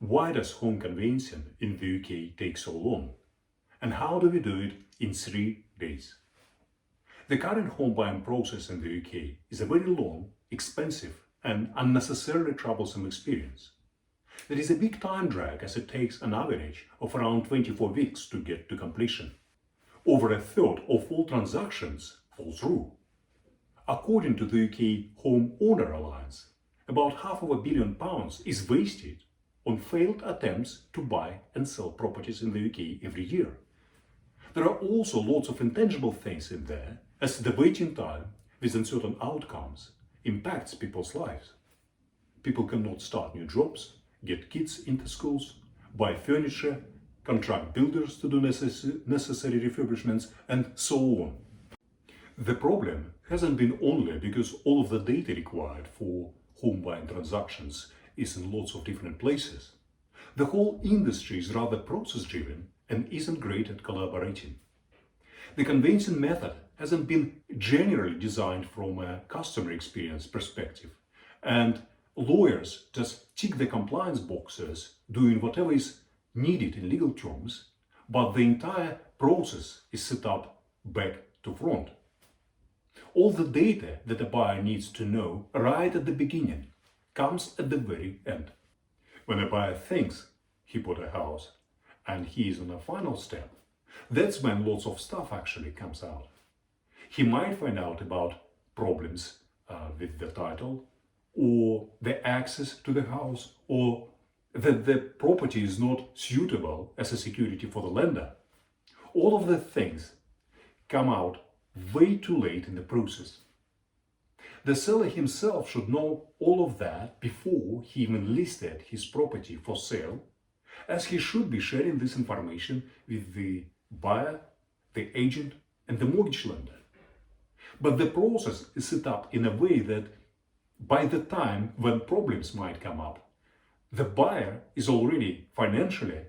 Why does home conveyancing in the UK take so long? And how do we do it in 3 days? The current home buying process in the UK is a very long, expensive and unnecessarily troublesome experience. There is a big time drag as it takes an average of around 24 weeks to get to completion. Over a third of all transactions fall through. According to the UK Home Owner Alliance, about £500 million is wasted on failed attempts to buy and sell properties in the UK every year. There are also lots of intangible things in there, as the waiting time with uncertain outcomes impacts people's lives. People cannot start new jobs, get kids into schools, buy furniture, contract builders to do necessary refurbishments, and so on. The problem hasn't been only because all of the data required for home buying transactions is in lots of different places. The whole industry is rather process-driven and isn't great at collaborating. The conveyancing method hasn't been generally designed from a customer experience perspective, and lawyers just tick the compliance boxes doing whatever is needed in legal terms, but the entire process is set up back to front. All the data that a buyer needs to know right at the beginning comes at the very end. When a buyer thinks he bought a house and he is on a final step, that's when lots of stuff actually comes out. He might find out about problems with the title, or the access to the house, or that the property is not suitable as a security for the lender. All of the things come out way too late in the process. The seller himself should know all of that before he even listed his property for sale, as he should be sharing this information with the buyer, the agent, and the mortgage lender. But the process is set up in a way that by the time when problems might come up, the buyer is already financially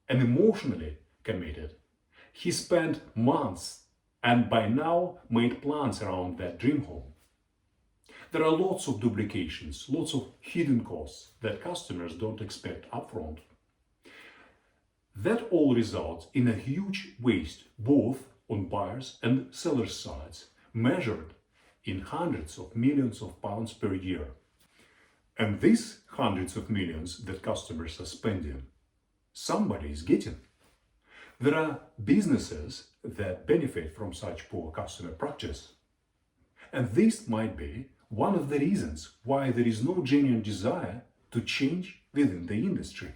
and emotionally committed. He spent months and by now made plans around that dream home. There are lots of duplications, lots of hidden costs that customers don't expect upfront. That all results in a huge waste both on buyers' and sellers' sides, measured in hundreds of millions of pounds per year. And these hundreds of millions that customers are spending, somebody is getting. There are businesses that benefit from such poor customer practice. And this might be one of the reasons why there is no genuine desire to change within the industry.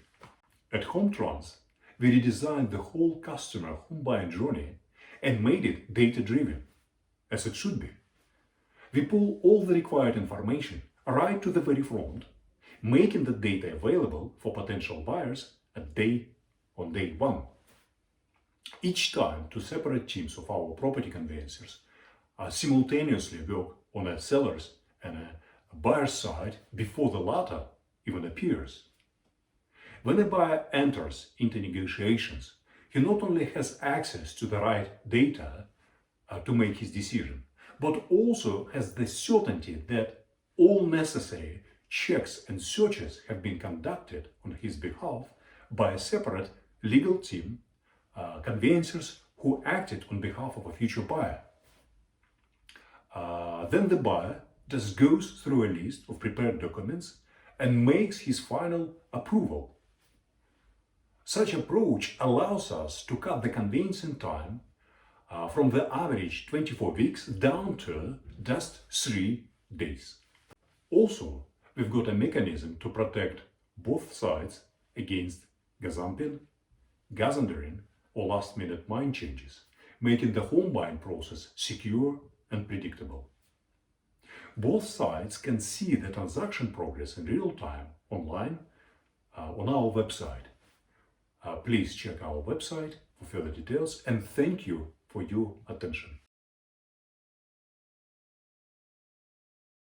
At HomeTrans, we redesigned the whole customer home buying journey and made it data-driven, as it should be. We pull all the required information right to the very front, making the data available for potential buyers on day one. Each time, two separate teams of our property conveyancers simultaneously work on a seller's and a buyer's side before the latter even appears. When a buyer enters into negotiations, he not only has access to the right data to make his decision, but also has the certainty that all necessary checks and searches have been conducted on his behalf by a separate legal team, conveyancers who acted on behalf of a future buyer. Then the buyer just goes through a list of prepared documents and makes his final approval. Such approach allows us to cut the conveyancing time from the average 24 weeks down to just 3 days. Also, we've got a mechanism to protect both sides against gazumping, gazandering, or last-minute mind changes, making the home buying process secure and predictable. Both sides can see the transaction progress in real time online on our website. Please check our website for further details, and thank you for your attention.